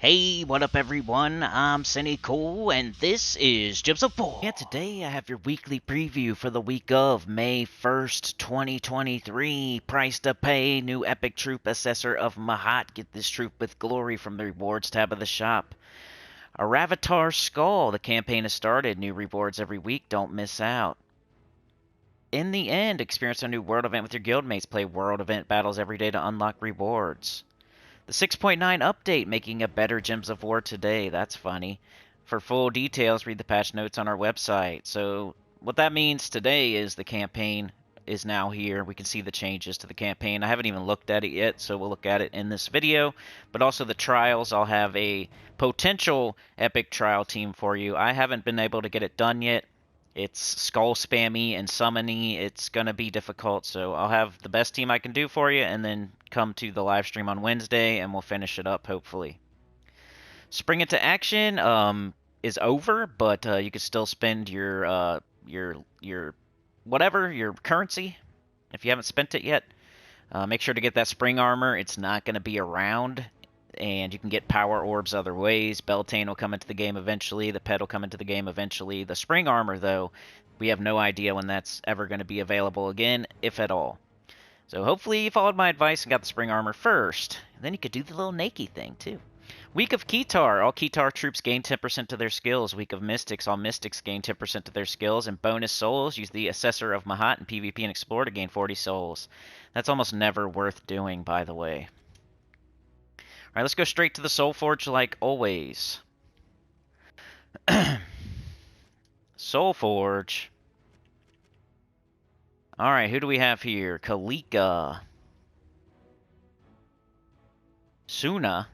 Hey, what up everyone? I'm Sinnycool, and this is Gyms of 4. And today I have your weekly preview for the week of May 1st, 2023. Price to pay, new epic troop assessor of Mahat. Get this troop with glory from the rewards tab of the shop. A Ravatar Skull, the campaign has started. New rewards every week, don't miss out. In the end, experience a new world event with your guildmates. Play world event battles every day to unlock rewards. The 6.9 update, making a better Gems of War today. That's funny. For full details, read the patch notes on our website. So what that means today is the campaign is now here. We can see the changes to the campaign. I haven't even looked at it yet, so we'll look at it in this video. But also the trials, I'll have a potential epic trial team for you. I haven't been able to get it done yet. It's skull spammy and summony. It's going to be difficult, so I'll have the best team I can do for you and then come to the live stream on Wednesday and we'll finish it up, hopefully. Spring into action is over, but you can still spend your whatever, your currency, if you haven't spent it yet. Make sure to get that spring armor. It's not going to be around, and you can get power orbs other ways. Beltane will come into the game eventually. The pet will come into the game eventually. The spring armor, though, we have no idea when that's ever going to be available again, if at all. So hopefully you followed my advice and got the spring armor first. And then you could do the little Nakey thing, too. Week of Kitar. All Kitar troops gain 10% to their skills. Week of Mystics. All Mystics gain 10% to their skills. And bonus souls. Use the Assessor of Mahat in PvP and Explore to gain 40 souls. That's almost never worth doing, by the way. Alright, let's go straight to the Soul Forge like always. Soul Forge. Alright, who do we have here? Kalika. Suna.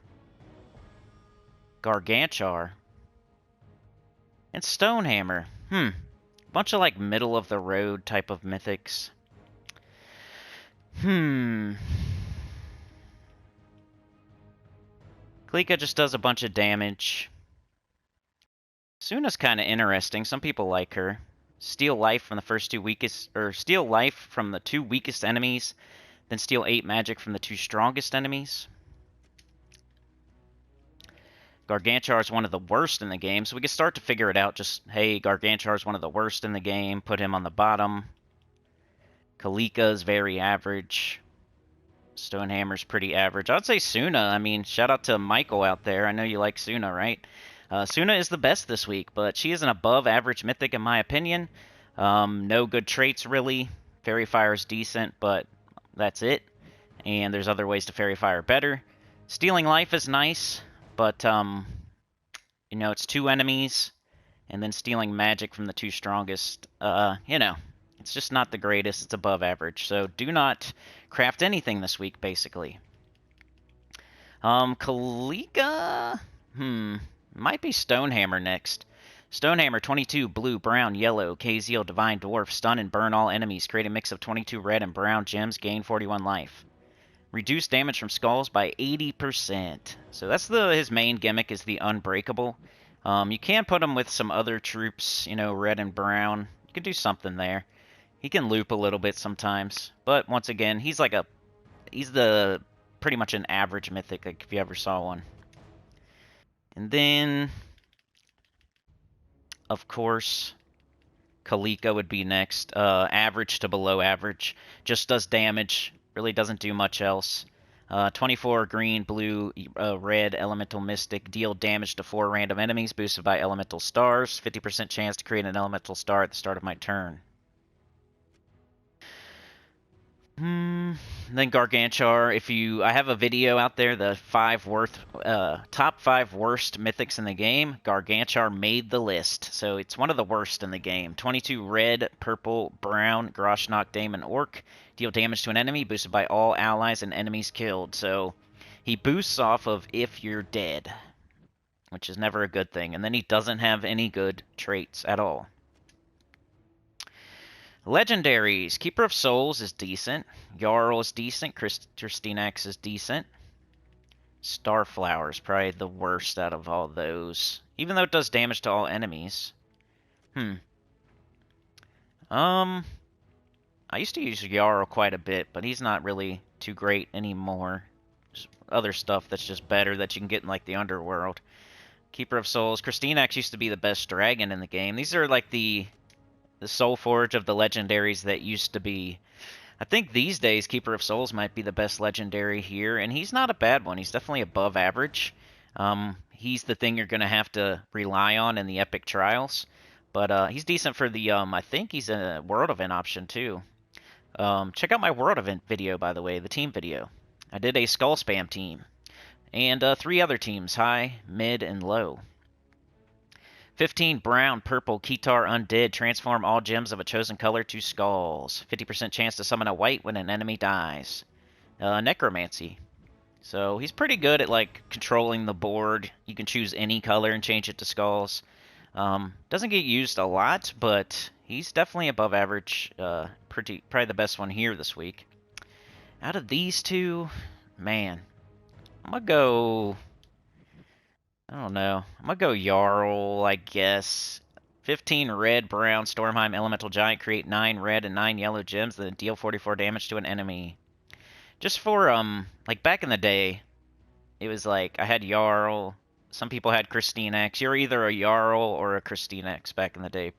Garganchar. And Stonehammer. Bunch of like middle of the road type of mythics. Kalika just does a bunch of damage. Suna's kind of interesting. Some people like her. Steal life from the first two weakest, or steal life from the two weakest enemies, then steal 8 magic from the two strongest enemies. Garganchar is one of the worst in the game, so we can start to figure it out. Just, hey, Garganchar is one of the worst in the game. Put him on the bottom. Kalika is very average. Stonehammer's pretty average. I'd say Suna. I mean, shout out to Michael out there. I know you like Suna, right? Suna is the best this week, but she is an above-average mythic in my opinion. No good traits, really. Fairy Fire is decent, but that's it. And there's other ways to Fairy Fire better. Stealing life is nice, but, you know, it's 2 enemies, and then stealing magic from the 2 strongest, you know, it's just not the greatest. It's above average. So do not craft anything this week, basically. Kalika? Might be Stonehammer next. Stonehammer, 22, blue, brown, yellow, KZL, Divine Dwarf, stun and burn all enemies. Create a mix of 22 red and brown gems, gain 41 life. Reduce damage from skulls by 80%. So that's his main gimmick is the Unbreakable. You can put him with some other troops, you know, red and brown. You can do something there. He can loop a little bit sometimes. But once again, he's the pretty much an average mythic, like if you ever saw one. And then, of course, Kalika would be next. Average to below average. Just does damage. Really doesn't do much else. 24 green, blue, red, elemental mystic. Deal damage to 4 random enemies, boosted by elemental stars. 50% chance to create an elemental star at the start of my turn. Then Garganchar, I have a video out there, the top 5 worst mythics in the game. Garganchar made the list, so it's one of the worst in the game. 22 red, purple, brown, Groshnock, Daemon, Orc. Deal damage to an enemy, boosted by all allies and enemies killed. So he boosts off of if you're dead, which is never a good thing. And then he doesn't have any good traits at all. Legendaries. Keeper of Souls is decent. Jarl is decent. Christinax is decent. Starflower is probably the worst out of all those. Even though it does damage to all enemies. I used to use Jarl quite a bit, but he's not really too great anymore. other stuff that's just better that you can get in like the underworld. Keeper of Souls. Christinax used to be the best dragon in the game. These are like the Soul Forge of the legendaries that used to be. I think these days Keeper of Souls might be the best legendary here, and he's not a bad one. He's definitely above average. He's the thing you're going to have to rely on in the epic trials, but he's decent for the, I think he's a world event option too. Check out my world event video, by the way, the team video. I did a skull spam team, and 3 other teams, high, mid, and low. 15 brown, purple, Kitar Undead. Transform all gems of a chosen color to skulls. 50% chance to summon a white when an enemy dies. Necromancy. So he's pretty good at like controlling the board. You can choose any color and change it to skulls. Doesn't get used a lot, but he's definitely above average. Probably the best one here this week. Out of these two, man, I'm gonna go. I don't know. I'm gonna go Jarl, I guess. 15 red, brown, Stormheim, Elemental Giant. Create 9 red and 9 yellow gems, then deal 44 damage to an enemy. Just for, like back in the day, it was like, I had Jarl. Some people had Christinax. You're either a Jarl or a Christinax back in the day.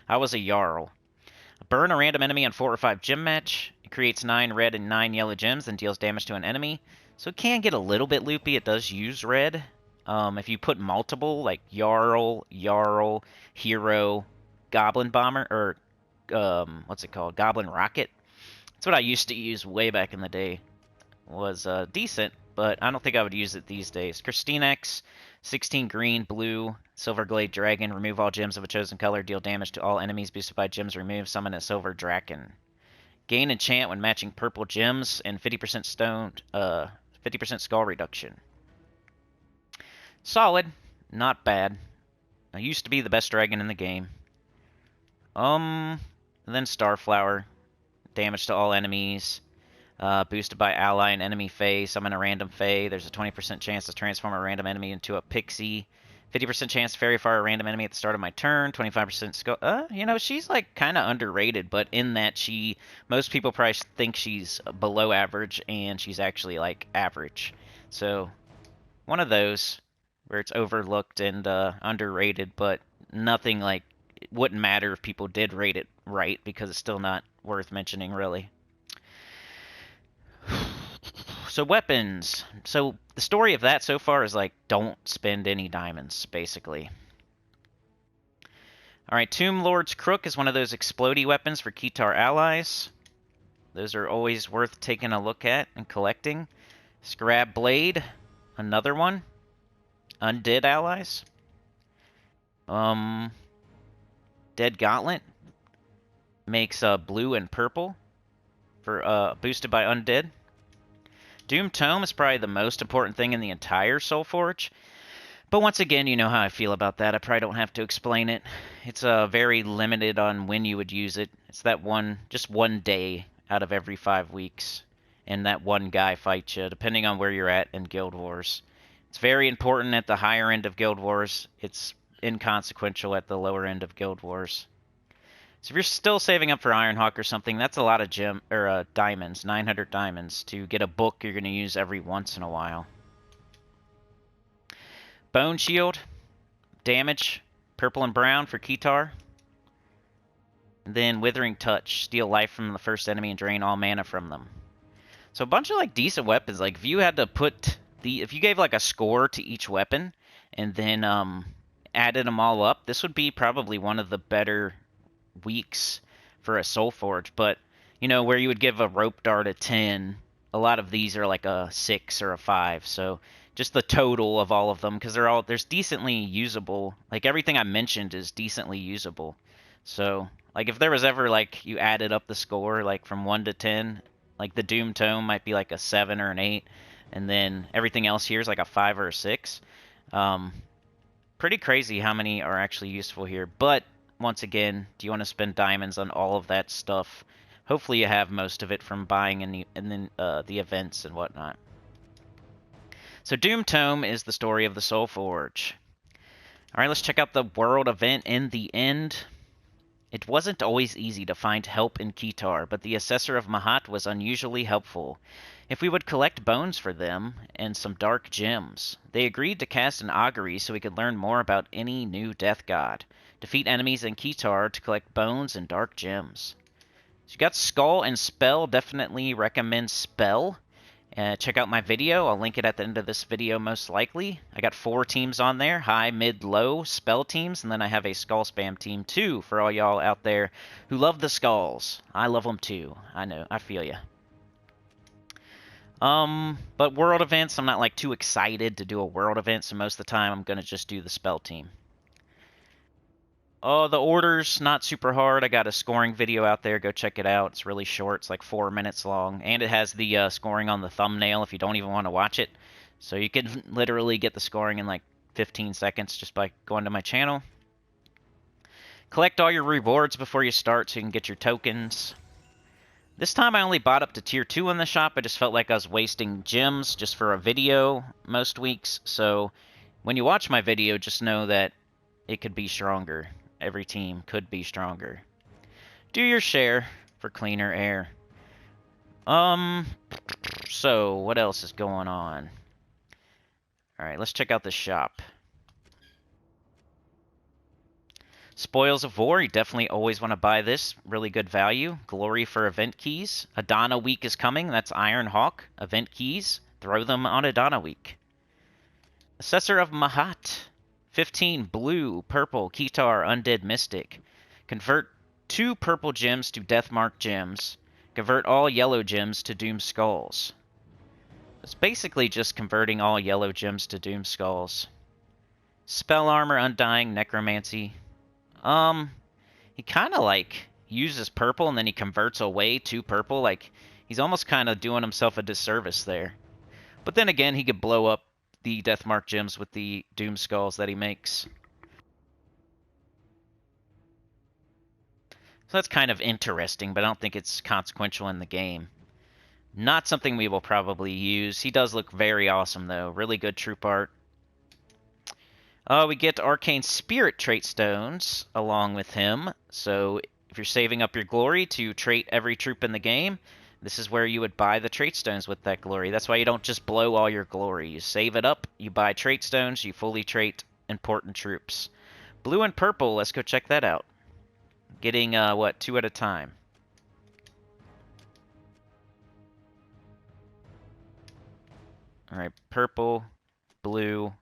I was a Jarl. Burn a random enemy on 4 or 5 gem match. It creates 9 red and 9 yellow gems, then deals damage to an enemy. So it can get a little bit loopy. It does use red. If you put multiple, like Jarl, Hero, Goblin Bomber, or, what's it called? Goblin Rocket. That's what I used to use way back in the day. Was, decent, but I don't think I would use it these days. Christinax, 16 green, blue, Silverglade Dragon. Remove all gems of a chosen color. Deal damage to all enemies boosted by gems removed. Summon a Silver Draken. Gain enchant when matching purple gems, and 50% stone, 50% skull reduction. Solid, not bad. I used to be the best dragon in the game. And then Starflower, damage to all enemies, boosted by ally and enemy Fae. Summon a random Fae. There's a 20% chance to transform a random enemy into a pixie. 50% chance to fairy fire a random enemy at the start of my turn. 25% skull. You know, she's like kind of underrated, but in that most people probably think she's below average, and she's actually like average. So one of those where it's overlooked and underrated, but nothing like, it wouldn't matter if people did rate it right, because it's still not worth mentioning, really. So weapons. So the story of that so far is like, don't spend any diamonds, basically. Alright, Tomb Lord's Crook is one of those explodey weapons for Kitar allies. Those are always worth taking a look at and collecting. Scrab Blade, another one. Undead allies. Dead Gauntlet makes blue and purple for boosted by undead. Doom Tome is probably the most important thing in the entire Soul Forge. But once again, you know how I feel about that. I probably don't have to explain it. It's very limited on when you would use it. It's that just one day out of every 5 weeks. And that one guy fights you, depending on where you're at in Guild Wars. It's very important at the higher end of Guild Wars. It's inconsequential at the lower end of Guild Wars. So if you're still saving up for Ironhawk or something, that's a lot of diamonds, 900 diamonds, to get a book you're going to use every once in a while. Bone Shield, damage, purple and brown for Kitar. And then Withering Touch, steal life from the first enemy and drain all mana from them. So a bunch of like decent weapons. Like if you had to put if you gave like a score to each weapon and then added them all up, this would be probably one of the better weeks for a Soul Forge. But you know, where you would give a rope dart a 10, a lot of these are like a 6 or a 5. So just the total of all of them, because there's decently usable. Like everything I mentioned is decently usable. So like if there was ever like you added up the score like from 1 to 10, like the Doom Tome might be like a 7 or an 8. And then everything else here is like a 5 or a 6. Pretty crazy how many are actually useful here. But, once again, do you want to spend diamonds on all of that stuff? Hopefully you have most of it from buying in the events and whatnot. So Doom Tome is the story of the Soul Forge. Alright, let's check out the world event in the end. It wasn't always easy to find help in Kitar, but the Assessor of Mahat was unusually helpful. if we would collect bones for them and some dark gems. They agreed to cast an augury so we could learn more about any new death god. Defeat enemies in Kitar to collect bones and dark gems. So you got Skull and Spell. Definitely recommend Spell. Check out my video. I'll link it at the end of this video most likely. I got 4 teams on there. High, mid, low Spell teams. And then I have a Skull Spam team too for all y'all out there who love the Skulls. I love them too. I know. I feel ya. But world events, I'm not like too excited to do a world event. So most of the time I'm going to just do the Spell team. Oh, the order's not super hard. I got a scoring video out there. Go check it out. It's really short. It's like 4 minutes long. And it has the scoring on the thumbnail if you don't even want to watch it. So you can literally get the scoring in like 15 seconds just by going to my channel. Collect all your rewards before you start so you can get your tokens. This time I only bought up to tier 2 in the shop. I just felt like I was wasting gems just for a video most weeks. So when you watch my video, just know that it could be stronger. Every team could be stronger. Do your share for cleaner air. So what else is going on? Alright, let's check out the shop. Spoils of War, you definitely always want to buy this. Really good value. Glory for event keys. Adana Week is coming. That's Iron Hawk. Event keys. Throw them on Adana Week. Assessor of Mahat. 15 blue, purple, Kitar, Undead Mystic. Convert 2 purple gems to Deathmark gems. Convert all yellow gems to Doom Skulls. It's basically just converting all yellow gems to Doom Skulls. Spell Armor, Undying, Necromancy. He kind of like uses purple and then he converts away to purple. Like, he's almost kind of doing himself a disservice there. But then again, he could blow up the Deathmark gems with the Doom Skulls that he makes. So that's kind of interesting, but I don't think it's consequential in the game. Not something we will probably use. He does look very awesome, though. Really good troop art. We get Arcane Spirit trait stones along with him. So if you're saving up your glory to trait every troop in the game, this is where you would buy the trait stones with that glory. That's why you don't just blow all your glory. You save it up, you buy trait stones, you fully trait important troops. Blue and purple, let's go check that out. Getting, 2 at a time. Alright, purple, blue,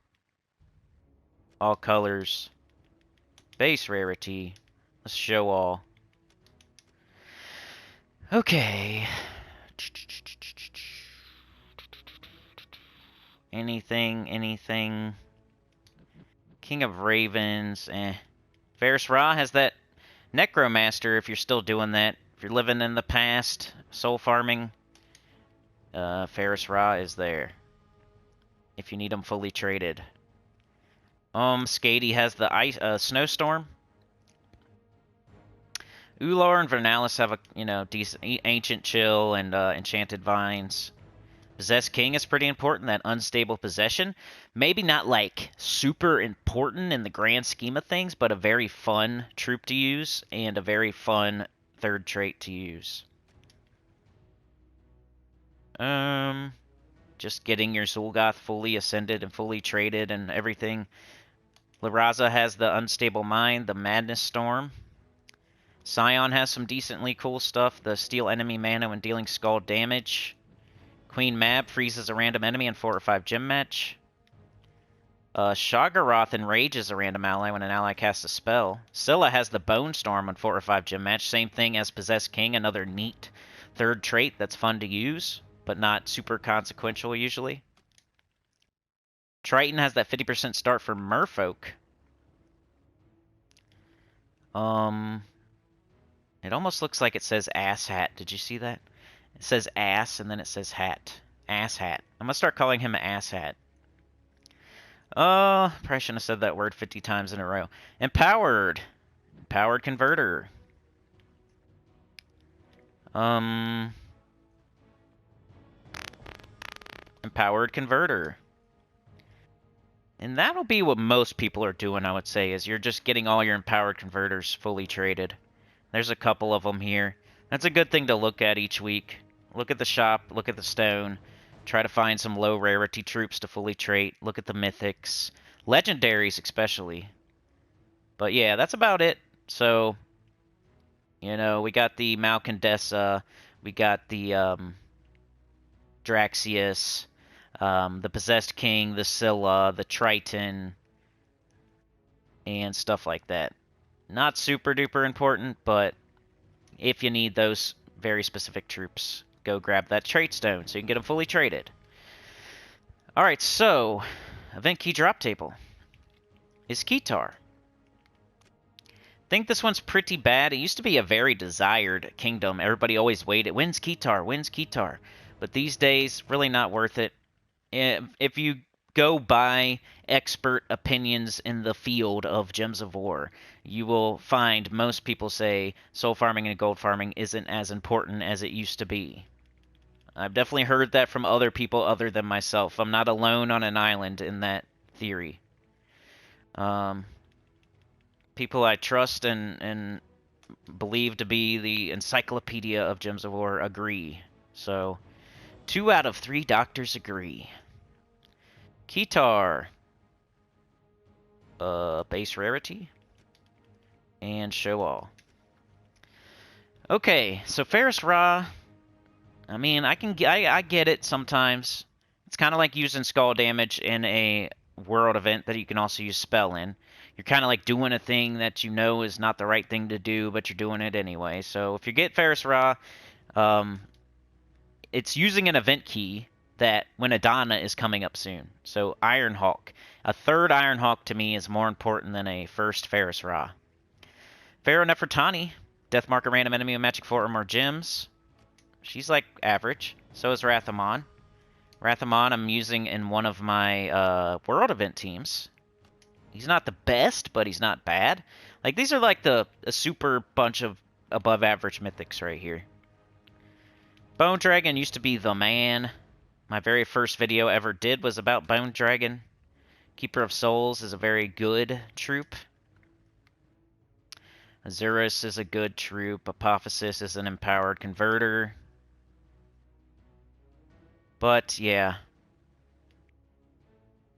all colors, base rarity. Let's show all. Okay. Anything. King of Ravens, Ferris Ra has that Necromaster if you're still doing that. If you're living in the past, soul farming, Ferris Ra is there. If you need them fully traded. Skady has the ice, Snowstorm. Ular and Vernalis have a, decent Ancient Chill and Enchanted Vines. Possessed King is pretty important, that unstable possession. Maybe not, like, super important in the grand scheme of things, but a very fun troop to use and a very fun third trait to use. Just getting your Zul'Goth fully ascended and fully traded and everything. Laraza has the Unstable Mind, the Madness Storm. Scion has some decently cool stuff. The Steal Enemy Mana when dealing Skull damage. Queen Mab freezes a random enemy in 4 or 5 gem match. Shoggoth enrages a random ally when an ally casts a spell. Scylla has the Bone Storm on 4 or 5 gem match. Same thing as Possessed King, another neat third trait that's fun to use, but not super consequential usually. Triton has that 50% start for Merfolk. It almost looks like it says ass hat. Did you see that? It says ass and then it says hat. Ass hat. I'm gonna start calling him an ass hat. Probably shouldn't have said that word 50 times in a row. Empowered. Empowered Converter. Empowered Converter. And that'll be what most people are doing, I would say, is you're just getting all your Empowered Converters fully traded. There's a couple of them here. That's a good thing to look at each week. look at the shop, look at the stone, try to find some low rarity troops to fully trait, look at the mythics, legendaries especially. But yeah, that's about it. So, you know, we got the Malcandessa, we got the Draxius, the Possessed King, the Scylla, the Triton, and stuff like that. Not super duper important, but if you need those very specific troops, go grab that trait stone so you can get them fully traded. Alright, so, event key drop table is Kitar. I think this one's pretty bad. It used to be a very desired kingdom. Everybody always waited, when's Kitar, when's Kitar? But these days, really not worth it. If you go by expert opinions in the field of Gems of War, you will find most people say soul farming and gold farming isn't as important as it used to be. I've definitely heard that from other people other than myself. I'm not alone on an island in that theory. People I trust and believe to be the encyclopedia of Gems of War agree. So, 2 out of 3 doctors agree. Kitar. Base rarity. And show all. Okay, so Ferris Ra. I mean, I get it sometimes. It's kind of like using skull damage in a world event that you can also use spell in. You're kind of like doing a thing that you know is not the right thing to do, but you're doing it anyway. So if you get Ferris Ra, it's using an event key that when Adana is coming up soon. So Iron Hawk. A third Iron Hawk to me is more important than a first Ferris Ra. Pharaoh Nefertani. Deathmark, a random enemy with magic 4 or more gems. She's like average. So is Rathamon. Rathamon I'm using in one of my world event teams. He's not the best, but he's not bad. Like, these are like a super bunch of above average mythics right here. Bone Dragon used to be the man. My very first video ever did was about Bone Dragon. Keeper of Souls is a very good troop. Azurus is a good troop. Apophysis is an empowered converter. But, yeah.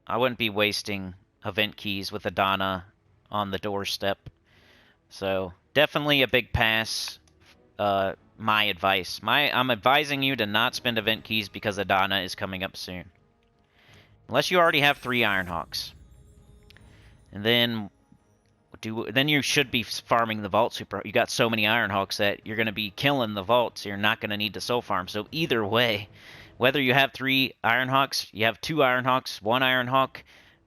I wouldn't be wasting event keys with Adana on the doorstep. So, definitely a big pass. My advice. I'm advising you to not spend event keys because Adana is coming up soon. Unless you already have 3 Ironhawks. And then you should be farming the vault super. You got so many Ironhawks that you're going to be killing the vault, so you're not going to need to soul farm. So either way, whether you have 3 Ironhawks, you have 2 Ironhawks, 1 Ironhawk,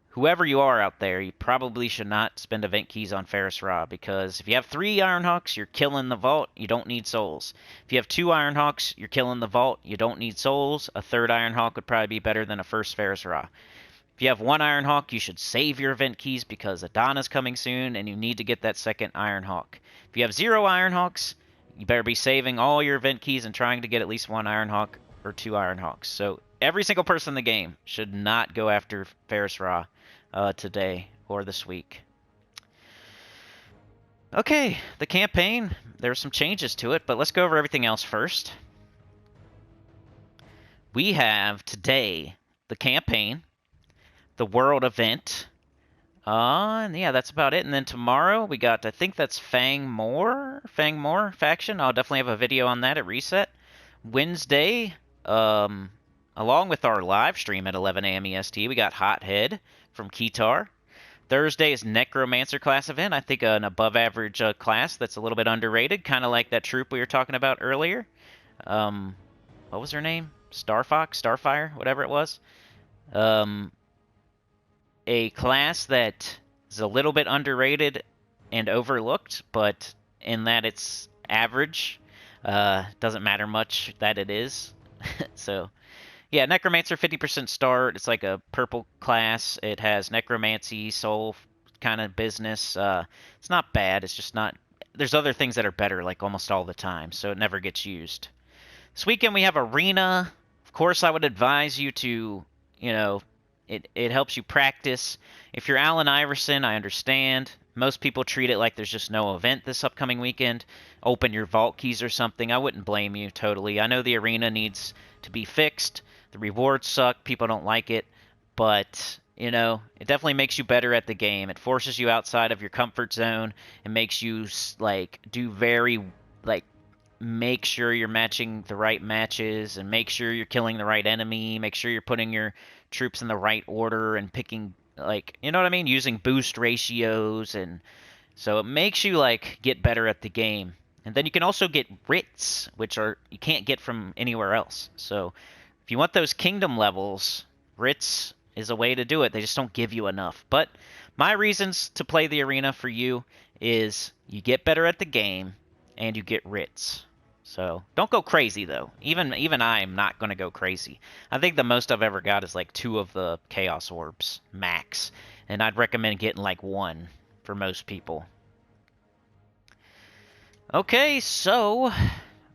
whoever you are out there, you probably should not spend event keys on Ferris Ra, because if you have 3 Ironhawks, you're killing the vault, you don't need souls. If you have 2 Ironhawks, you're killing the vault, you don't need souls. A 3rd Ironhawk would probably be better than a first Ferris Ra. If you have 1 Ironhawk, you should save your event keys because Adana's coming soon, and you need to get that 2nd Ironhawk. If you have 0 Ironhawks, you better be saving all your event keys and trying to get at least 1 Ironhawk or 2 Ironhawks. So every single person in the game should not go after Ferris Ra today or this week. Okay, the campaign, there are some changes to it, but let's go over everything else first. We have today the campaign, the world event, and yeah, that's about it. And then tomorrow we got, I think that's Fang Moor faction. I'll definitely have a video on that at Reset. Wednesday, along with our live stream at 11 a.m. EST, we got Hothead from Kitar. Thursday is Necromancer class event. I think an above average class that's a little bit underrated, kind of like that troop we were talking about earlier. What was her name? Starfire, whatever it was. A class that is a little bit underrated and overlooked, but in that it's average. Doesn't matter much that it is. So, yeah, Necromancer, 50% start. It's like a purple class. It has Necromancy, Soul kind of business. It's not bad. It's just not... There's other things that are better, like almost all the time, so it never gets used. This weekend we have Arena. Of course, I would advise you to, you know, It helps you practice. If you're Allen Iverson, I understand. Most people treat it like there's just no event this upcoming weekend. Open your vault keys or something. I wouldn't blame you totally. I know the arena needs to be fixed. The rewards suck. People don't like it. But, you know, it definitely makes you better at the game. It forces you outside of your comfort zone. It makes you, like, do very, like, make sure you're matching the right matches and make sure you're killing the right enemy. Make sure you're putting your troops in the right order and picking, like, you know what I mean? Using boost ratios. And so it makes you, like, get better at the game. And then you can also get writs, which are you can't get from anywhere else. So if you want those kingdom levels, writs is a way to do it. They just don't give you enough. But my reasons to play the arena for you is you get better at the game and you get writs. So don't go crazy though. Even I am not going to go crazy. I think the most I've ever got is like 2 of the chaos orbs max, and I'd recommend getting like 1 for most people. Okay, so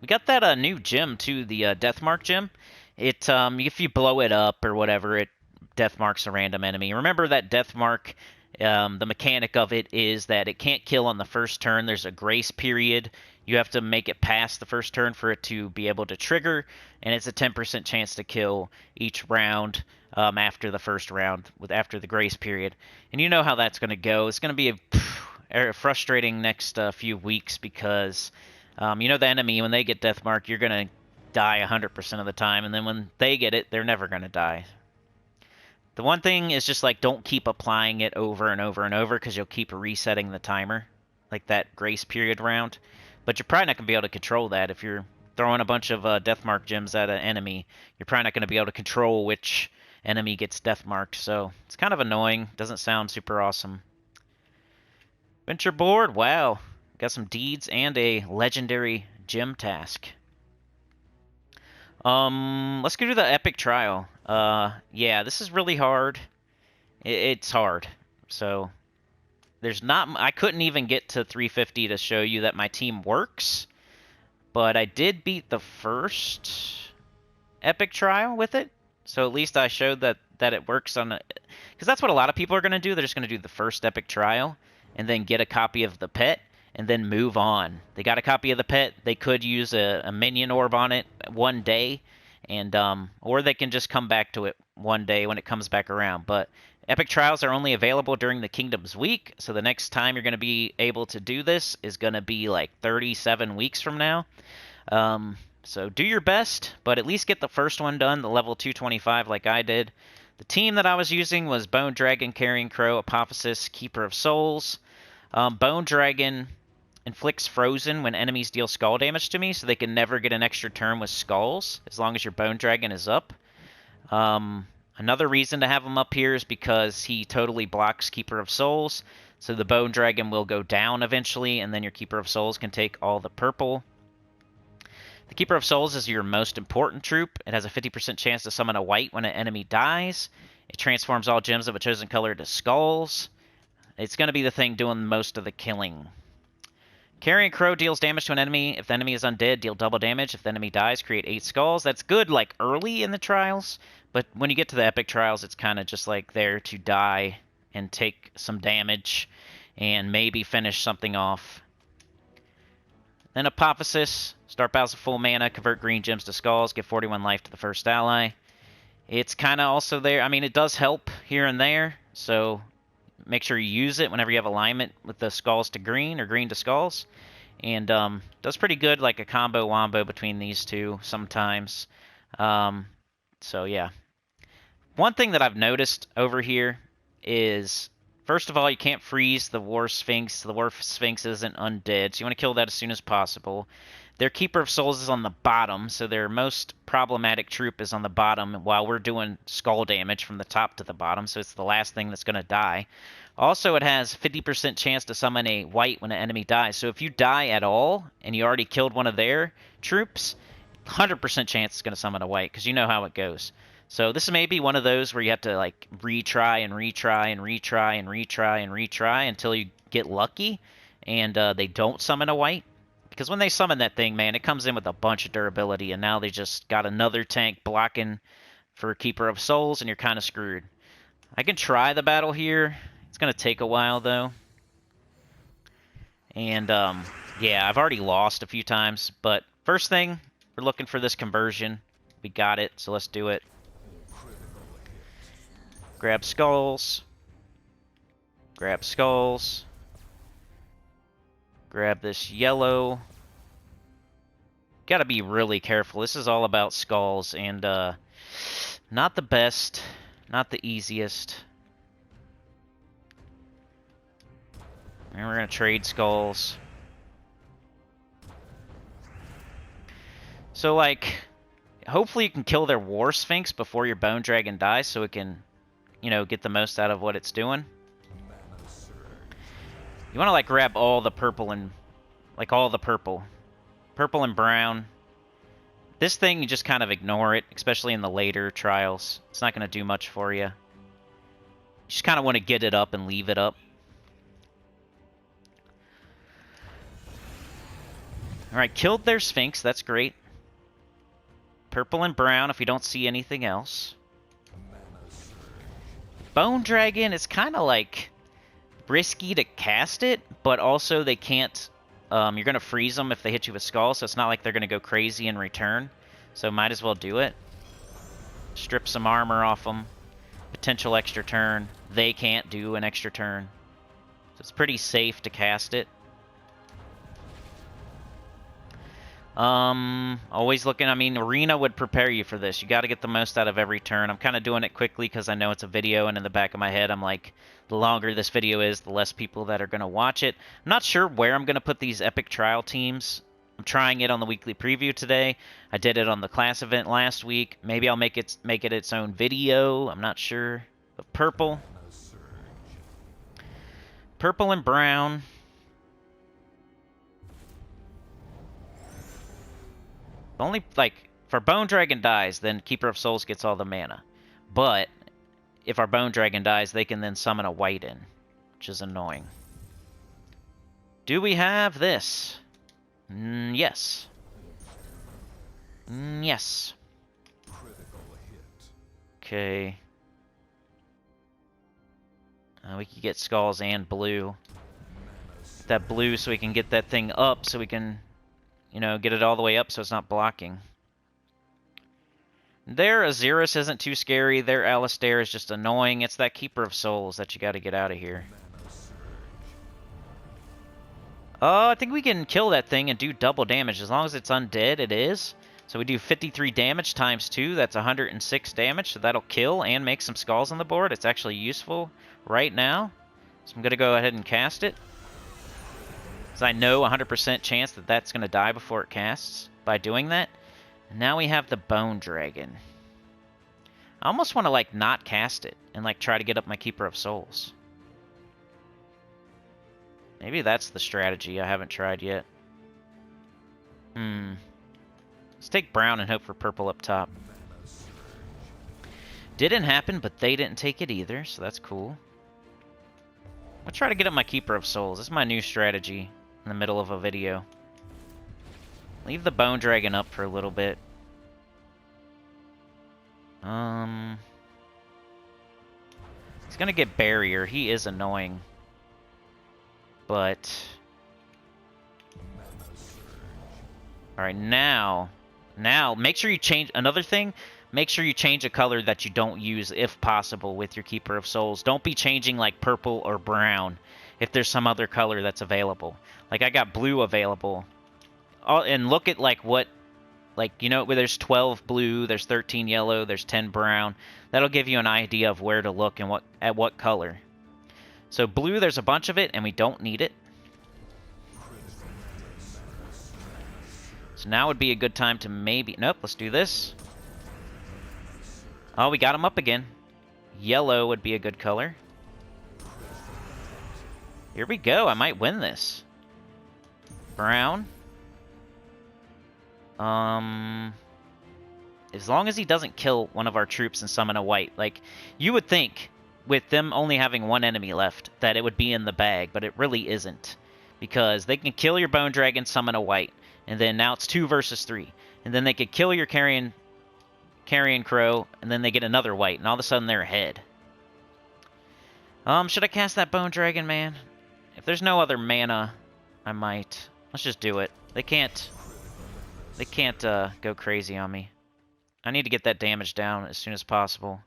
we got that new gem too, the Deathmark gem. It if you blow it up or whatever, it Deathmarks a random enemy. Remember that Deathmark, the mechanic of it is that it can't kill on the first turn. There's a grace period. You have to make it past the first turn for it to be able to trigger, and it's a 10% chance to kill each round after the first round, after the grace period. And you know how that's going to go. It's going to be a frustrating next few weeks because you know the enemy, when they get Deathmark, you're going to die 100% of the time, and then when they get it, they're never going to die. The one thing is just, like, don't keep applying it over and over and over because you'll keep resetting the timer, like that grace period round. But you're probably not going to be able to control that. If you're throwing a bunch of Deathmark gems at an enemy, you're probably not going to be able to control which enemy gets Deathmarked. So it's kind of annoying. Doesn't sound super awesome. Venture board. Wow. Got some deeds and a legendary gem task. Let's go do the epic trial. Yeah, this is really hard. It's hard. So there's not. I couldn't even get to 350 to show you that my team works, but I did beat the first epic trial with it. So at least I showed that it works on a, because that's what a lot of people are gonna do. They're just gonna do the first epic trial and then get a copy of the pet and then move on. They got a copy of the pet. They could use a minion orb on it one day, and or they can just come back to it one day when it comes back around. But epic trials are only available during the Kingdoms week, so the next time you're going to be able to do this is going to be like 37 weeks from now. So do your best, but at least get the first one done, the level 225 like I did. The team that I was using was Bone Dragon, Carrying Crow, Apophysis, Keeper of Souls. Bone Dragon inflicts frozen when enemies deal skull damage to me, so they can never get an extra turn with skulls as long as your Bone Dragon is up. Another reason to have him up here is because he totally blocks Keeper of Souls, so the Bone Dragon will go down eventually, and then your Keeper of Souls can take all the purple. The Keeper of Souls is your most important troop. It has a 50% chance to summon a white when an enemy dies. It transforms all gems of a chosen color to skulls. It's going to be the thing doing most of the killing. Carrying Crow deals damage to an enemy. If the enemy is undead, deal double damage. If the enemy dies, create 8 skulls. That's good, like, early in the trials, but when you get to the epic trials, it's kind of just, like, there to die and take some damage and maybe finish something off. Then Apophysis. Start battles with full mana, convert green gems to skulls, give 41 life to the first ally. It's kind of also there. I mean, it does help here and there, so make sure you use it whenever you have alignment with the skulls to green or green to skulls. And does pretty good, like a combo wombo between these two sometimes. So yeah. One thing that I've noticed over here is, first of all, you can't freeze the War Sphinx. The War Sphinx isn't undead, so you want to kill that as soon as possible. Their Keeper of Souls is on the bottom, so their most problematic troop is on the bottom, while we're doing skull damage from the top to the bottom, so it's the last thing that's going to die. Also, it has 50% chance to summon a white when an enemy dies, so if you die at all, and you already killed one of their troops, 100% chance it's going to summon a white, because you know how it goes. So this may be one of those where you have to, like, retry and retry and retry and retry and retry until you get lucky, and they don't summon a white. Because when they summon that thing, man, it comes in with a bunch of durability, and now they just got another tank blocking for Keeper of Souls, and you're kind of screwed. I can try the battle here. It's going to take a while, though. And, yeah, I've already lost a few times. But first thing, we're looking for this conversion. We got it, so let's do it. Grab skulls. Grab skulls. Grab this yellow. Gotta be really careful. This is all about skulls, and not the best, not the easiest. And we're gonna trade skulls. So, like, hopefully you can kill their War Sphinx before your Bone Dragon dies, so it can, you know, get the most out of what it's doing. You want to, like, grab all the purple and, like, all the purple. Purple and brown. This thing, you just kind of ignore it, especially in the later trials. It's not going to do much for you. You just kind of want to get it up and leave it up. Alright, killed their Sphinx. That's great. Purple and brown if we don't see anything else. Bone Dragon is kind of like risky to cast it, but also they can't... you're going to freeze them if they hit you with Skull, so it's not like they're going to go crazy in return. So might as well do it. Strip some armor off them. Potential extra turn. They can't do an extra turn. So it's pretty safe to cast it. Always looking, I mean, Arena would prepare you for this. You got to get the most out of every turn. I'm kind of doing it quickly because I know it's a video, and in the back of my head, I'm like, the longer this video is, the less people that are going to watch it. I'm not sure where I'm going to put these epic trial teams. I'm trying it on the weekly preview today. I did it on the class event last week. Maybe I'll make it its own video. I'm not sure. But purple. Purple and brown. Only, like, if our Bone Dragon dies, then Keeper of Souls gets all the mana. But if our Bone Dragon dies, they can then summon a white in, which is annoying. Do we have this? Yes. Yes. Okay. We could get skulls and blue. Get that blue so we can get that thing up, so we can, you know, get it all the way up so it's not blocking. Their Azirus isn't too scary. Their Alistair is just annoying. It's that Keeper of Souls that you got to get out of here. I think we can kill that thing and do double damage. As long as it's undead, it is. So we do 53 damage times 2. That's 106 damage. So that'll kill and make some skulls on the board. It's actually useful right now. So I'm going to go ahead and cast it. Because I know 100% chance that that's going to die before it casts by doing that. And now we have the Bone Dragon. I almost want to, like, not cast it and, like, try to get up my Keeper of Souls. Maybe that's the strategy I haven't tried yet. Let's take brown and hope for purple up top. Didn't happen, but they didn't take it either, so that's cool. I'll try to get up my Keeper of Souls. This is my new strategy in the middle of a video. Leave the Bone Dragon up for a little bit. He's gonna get Barrier. He is annoying. But... Alright, now, make sure you change... Another thing, make sure you change a color that you don't use, if possible, with your Keeper of Souls. Don't be changing, like, purple or brown if there's some other color that's available. Like, I got blue available. And look at, like, what... Like, you know, where there's 12 blue, there's 13 yellow, there's 10 brown. That'll give you an idea of where to look and at what color. So blue, there's a bunch of it, and we don't need it. So now would be a good time to maybe... Nope, let's do this. Oh, we got him up again. Yellow would be a good color. Here we go. I might win this. Brown. As long as he doesn't kill one of our troops and summon a white. Like, you would think, with them only having one enemy left, that it would be in the bag, but it really isn't. Because they can kill your Bone Dragon, summon a white, and then now it's 2 versus 3. And then they could kill your Carrion Crow, and then they get another white, and all of a sudden they're ahead. Should I cast that Bone Dragon, man? If there's no other mana, I might. Let's just do it. They can't go crazy on me. I need to get that damage down as soon as possible.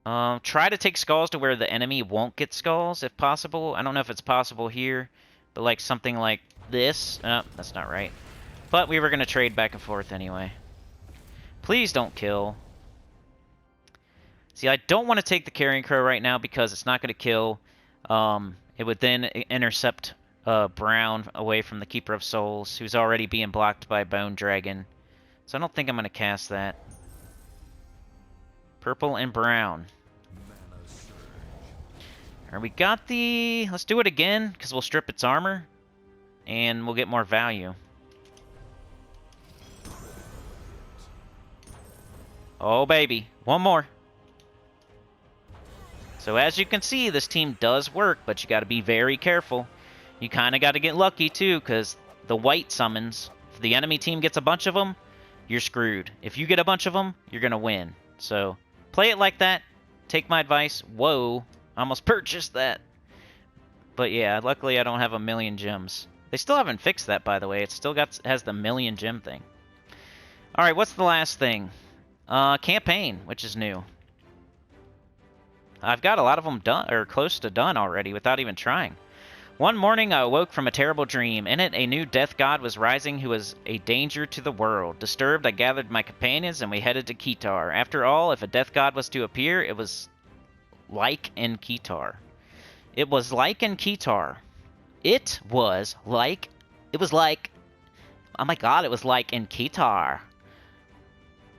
Try to take skulls to where the enemy won't get skulls, if possible. I don't know if it's possible here, but like something like this. Oh, that's not right. But we were going to trade back and forth anyway. Please don't kill. See, I don't want to take the Carrion Crow right now because it's not going to kill. It would then intercept Brown away from the Keeper of Souls, who's already being blocked by Bone Dragon. So I don't think I'm going to cast that. Purple and brown. Alright, we got the... Let's do it again, because we'll strip its armor, and we'll get more value. Oh, baby. One more. So as you can see, this team does work, but you got to be very careful. You kind of got to get lucky, too, because the white summons, if the enemy team gets a bunch of them, you're screwed. If you get a bunch of them, you're going to win. So play it like that. Take my advice. Whoa. I almost purchased that. But yeah, luckily I don't have a million gems. They still haven't fixed that, by the way. It still has the million gem thing. Alright, what's the last thing? Campaign, which is new. I've got a lot of them done, or close to done already, without even trying. One morning I awoke from a terrible dream. In it, a new death god was rising who was a danger to the world. Disturbed, I gathered my companions and we headed to Kitar. After all, if a death god was to appear, it was like in Kitar. It was like in Kitar. It was like... Oh my god, it was like in Kitar.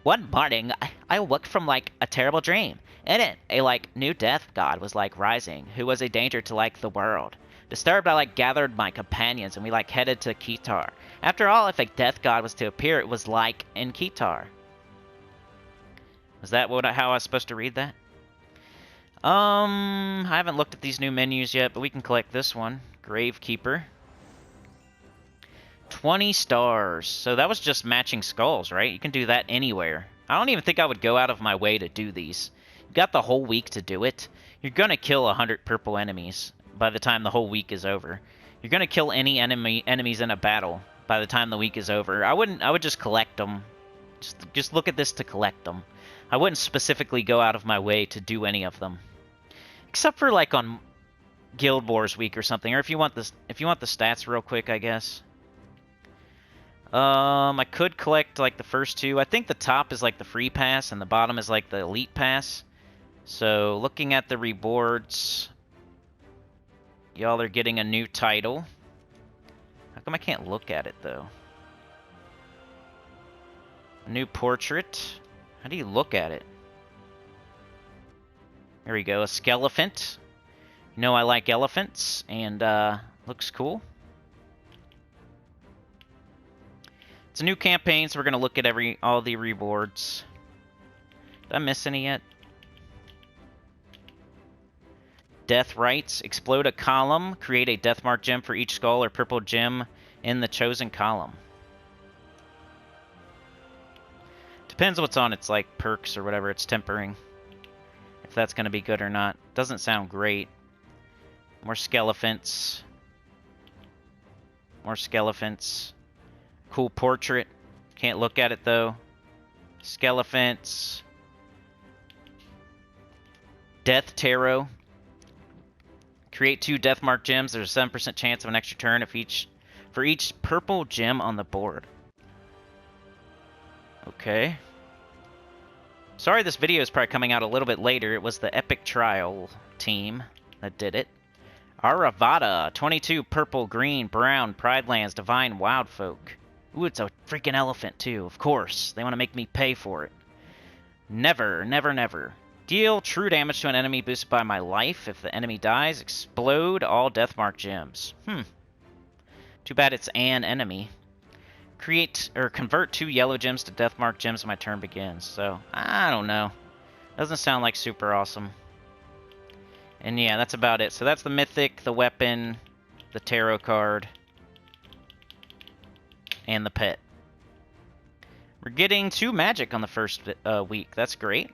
One morning, I awoke from, a terrible dream. In it, a, new death god was, rising, who was a danger to, the world. Disturbed, I, gathered my companions, and we, headed to Kitar. After all, if a death god was to appear, it was like in Kitar. Was that how I was supposed to read that? I haven't looked at these new menus yet, but we can collect this one. Gravekeeper. 20 stars. So that was just matching skulls, right? You can do that anywhere. I don't even think I would go out of my way to do these. You got the whole week to do it. You're gonna kill 100 purple enemies by the time the whole week is over. You're gonna kill any enemies in a battle by the time the week is over. I would just collect them. Just look at this to collect them. I wouldn't specifically go out of my way to do any of them. Except for on Guild Wars week or something, or if you want the stats real quick, I guess. I could collect the first two. I think the top is the free pass and the bottom is the elite pass. So looking at the rewards, y'all are getting a new title. How come I can't look at it though? A new portrait. How do you look at it? There we go, a skelephant. You know I like elephants, and looks cool. It's a new campaign, so we're gonna look at all the rewards. Did I miss any yet? Death rights. Explode a column. Create a Deathmark gem for each skull or purple gem in the chosen column. Depends what's on its perks or whatever it's tempering. If that's going to be good or not. Doesn't sound great. More skelephants. More skelephants. Cool portrait. Can't look at it though. Skelephants. Death Tarot. Create 2 Deathmark gems. There's a 7% chance of an extra turn for each purple gem on the board. Okay. Sorry this video is probably coming out a little bit later. It was the Epic Trial team that did it. Aravada, 22 purple, green, brown, Pride Lands, Divine Wildfolk. Ooh, it's a freaking elephant too, of course. They want to make me pay for it. Never, never, never. Deal true damage to an enemy boosted by my life. If the enemy dies, explode all Deathmark gems. Too bad it's an enemy. Create or convert 2 yellow gems to Deathmark gems when my turn begins. So, I don't know. Doesn't sound like super awesome. And yeah, that's about it. So that's the mythic, the weapon, the tarot card, and the pet. We're getting 2 magic on the first week. That's great.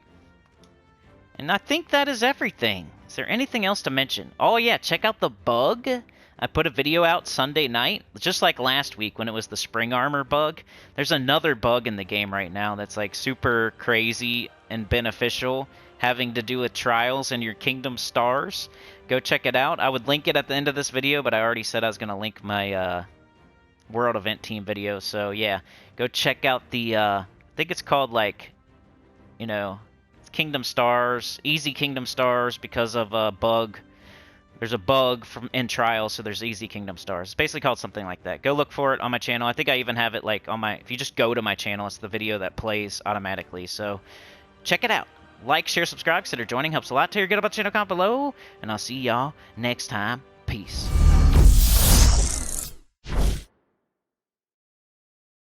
And I think that is everything. Is there anything else to mention? Oh yeah, check out the bug. I put a video out Sunday night, just like last week when it was the spring armor bug. There's another bug in the game right now that's like super crazy and beneficial, having to do with trials and your kingdom stars. Go check it out. I would link it at the end of this video, but I already said I was going to link my World Event Team video. So yeah, go check out the, I think it's called like, you know, Kingdom Stars, easy Kingdom Stars because of a bug. There's a bug in Trials, so there's easy Kingdom Stars. It's basically called something like that. Go look for it on my channel. I think I even have it like on my, if you just go to my channel, it's the video that plays automatically. So check it out. Like, share, subscribe, consider joining. Helps a lot. Get up on the channel comment below, and I'll see y'all next time. Peace.